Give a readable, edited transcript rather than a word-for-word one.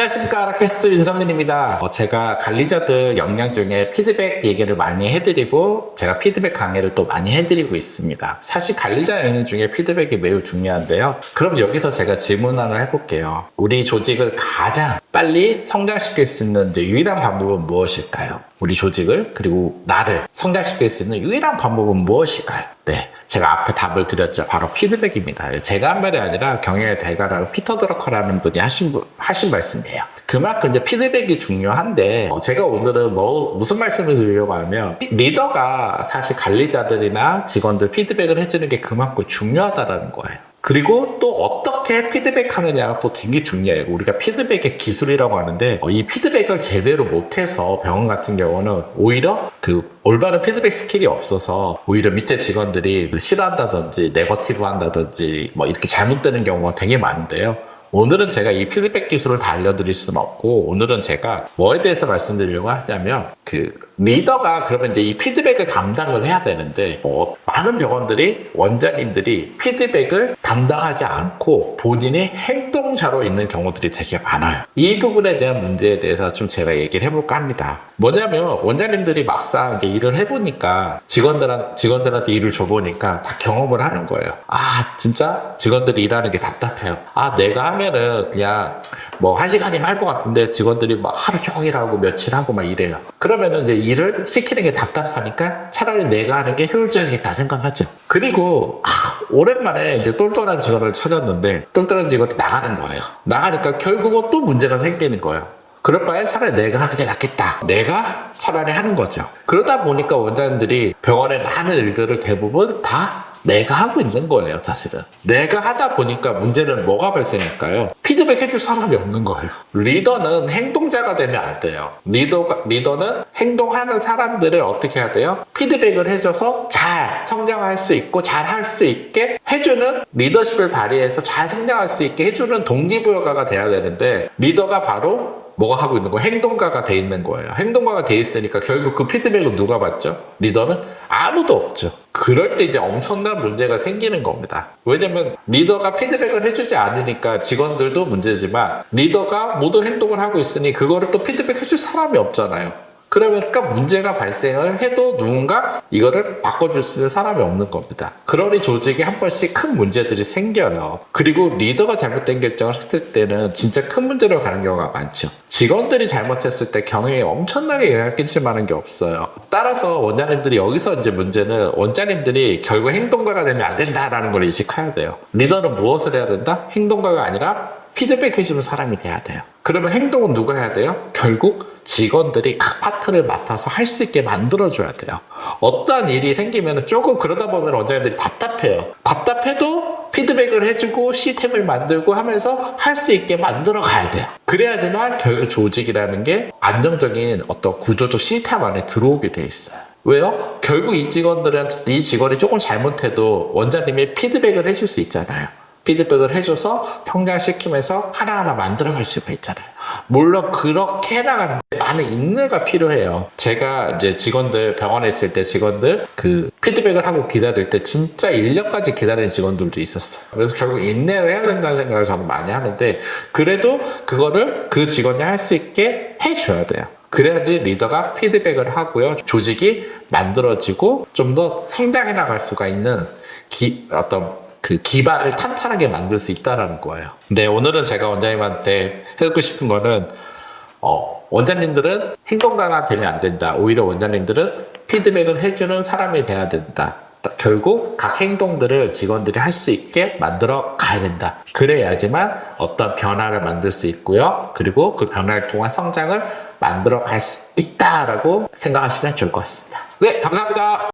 안녕하십니까, 캐스트 윤성민입니다. 제가 관리자들 역량 중에 피드백 얘기를 많이 해드리고 제가 피드백 강의를 또 많이 해드리고 있습니다. 사실 관리자 역량 중에 피드백이 매우 중요한데요. 그럼 여기서 제가 질문 하나 해볼게요. 우리 조직을 가장 빨리 성장시킬 수 있는 유일한 방법은 무엇일까요? 우리 조직을 그리고 나를 성장시킬 수 있는 유일한 방법은 무엇일까요? 네, 제가 앞에 답을 드렸죠. 바로 피드백입니다. 제가 한 말이 아니라 경영의 대가라고 피터 드러커라는 분이 하신 말씀이에요. 그만큼 이제 피드백이 중요한데 제가 오늘은 무슨 말씀을 드리려고 하면 리더가 사실 관리자들이나 직원들 피드백을 해주는 게 그만큼 중요하다는 거예요. 그리고 또 어떻게 피드백하느냐가 또 되게 중요해요. 우리가 피드백의 기술이라고 하는데 이 피드백을 제대로 못해서 병원 같은 경우는 오히려 올바른 피드백 스킬이 없어서 오히려 밑에 직원들이 싫어한다든지 네거티브 한다든지 이렇게 잘못되는 경우가 되게 많은데요. 오늘은 제가 이 피드백 기술을 다 알려드릴 수는 없고, 오늘은 제가 뭐에 대해서 말씀드리려고 하냐면, 리더가 그러면 이제 이 피드백을 담당을 해야 되는데, 많은 병원들이, 원장님들이 피드백을 담당하지 않고 본인이 행동자로 있는 경우들이 되게 많아요. 이 부분에 대한 문제에 대해서 좀 제가 얘기를 해볼까 합니다. 뭐냐면, 원장님들이 막상 이제 일을 해보니까, 직원들한테 일을 줘보니까 다 경험을 하는 거예요. 진짜 직원들이 일하는 게 답답해요. 내가 하면은 그냥 1시간이면 할 것 같은데 직원들이 하루 종일 하고 며칠 하고 이래요. 그러면은 이제 일을 시키는 게 답답하니까 차라리 내가 하는 게 효율적이겠다 생각하죠. 그리고 오랜만에 이제 똘똘한 직원을 찾았는데 똘똘한 직원이 나가는 거예요. 나가니까 결국은 또 문제가 생기는 거예요. 그럴 바에 차라리 내가 하는 게 낫겠다. 내가 차라리 하는 거죠. 그러다 보니까 원장님들이 병원의 많은 일들을 대부분 다 내가 하고 있는 거예요, 사실은. 내가 하다 보니까 문제는 뭐가 발생할까요? 피드백 해줄 사람이 없는 거예요. 리더는 행동자가 되면 안 돼요. 리더는 행동하는 사람들을 어떻게 해야 돼요? 피드백을 해줘서 잘 성장할 수 있고 잘 할 수 있게 해주는, 리더십을 발휘해서 잘 성장할 수 있게 해주는 동기부여가가 돼야 되는데, 리더가 바로 뭐가 하고 있는 거예요? 행동가가 돼 있는 거예요. 행동가가 돼 있으니까 결국 그 피드백을 누가 받죠? 리더는 아무도 없죠. 그럴 때 이제 엄청난 문제가 생기는 겁니다. 왜냐면 리더가 피드백을 해주지 않으니까 직원들도 문제지만 리더가 모든 행동을 하고 있으니 그거를 또 피드백 해줄 사람이 없잖아요. 그러니까 문제가 발생을 해도 누군가 이거를 바꿔줄 수 있는 사람이 없는 겁니다. 그러니 조직에 한 번씩 큰 문제들이 생겨요. 그리고 리더가 잘못된 결정을 했을 때는 진짜 큰 문제로 가는 경우가 많죠. 직원들이 잘못했을 때 경영에 엄청나게 영향을 끼칠 만한 게 없어요. 따라서 원장님들이 여기서 이제 문제는 원장님들이 결국 행동가가 되면 안 된다라는 걸 인식해야 돼요. 리더는 무엇을 해야 된다? 행동가가 아니라 피드백 해주는 사람이 돼야 돼요. 그러면 행동은 누가 해야 돼요? 결국 직원들이 각 파트를 맡아서 할 수 있게 만들어줘야 돼요. 어떠한 일이 생기면 조금 그러다 보면 원장님들이 답답해요. 답답해도 피드백을 해주고 시스템을 만들고 하면서 할 수 있게 만들어 가야 돼요. 그래야지만 결국 조직이라는 게 안정적인 어떤 구조적 시스템 안에 들어오게 돼 있어요. 왜요? 결국 이 직원이 조금 잘못해도 원장님이 피드백을 해줄 수 있잖아요. 피드백을 해줘서 성장시키면서 하나하나 만들어갈 수가 있잖아요. 물론 그렇게 해나가는 많은 인내가 필요해요. 제가 이제 병원에 있을 때 직원들 피드백을 하고 기다릴 때 진짜 1년까지 기다리는 직원들도 있었어요. 그래서 결국 인내를 해야 된다는 생각을 저는 많이 하는데, 그래도 그거를 그 직원이 할 수 있게 해줘야 돼요. 그래야지 리더가 피드백을 하고요. 조직이 만들어지고 좀 더 성장해 나갈 수가 있는 기반을 탄탄하게 만들 수 있다는 거예요. 근데 오늘은 제가 원장님한테 해주고 싶은 거는 원장님들은 행동가가 되면 안 된다. 오히려 원장님들은 피드백을 해주는 사람이 돼야 된다. 결국 각 행동들을 직원들이 할 수 있게 만들어 가야 된다. 그래야지만 어떤 변화를 만들 수 있고요. 그리고 그 변화를 통한 성장을 만들어 갈 수 있다라고 생각하시면 좋을 것 같습니다. 네, 감사합니다.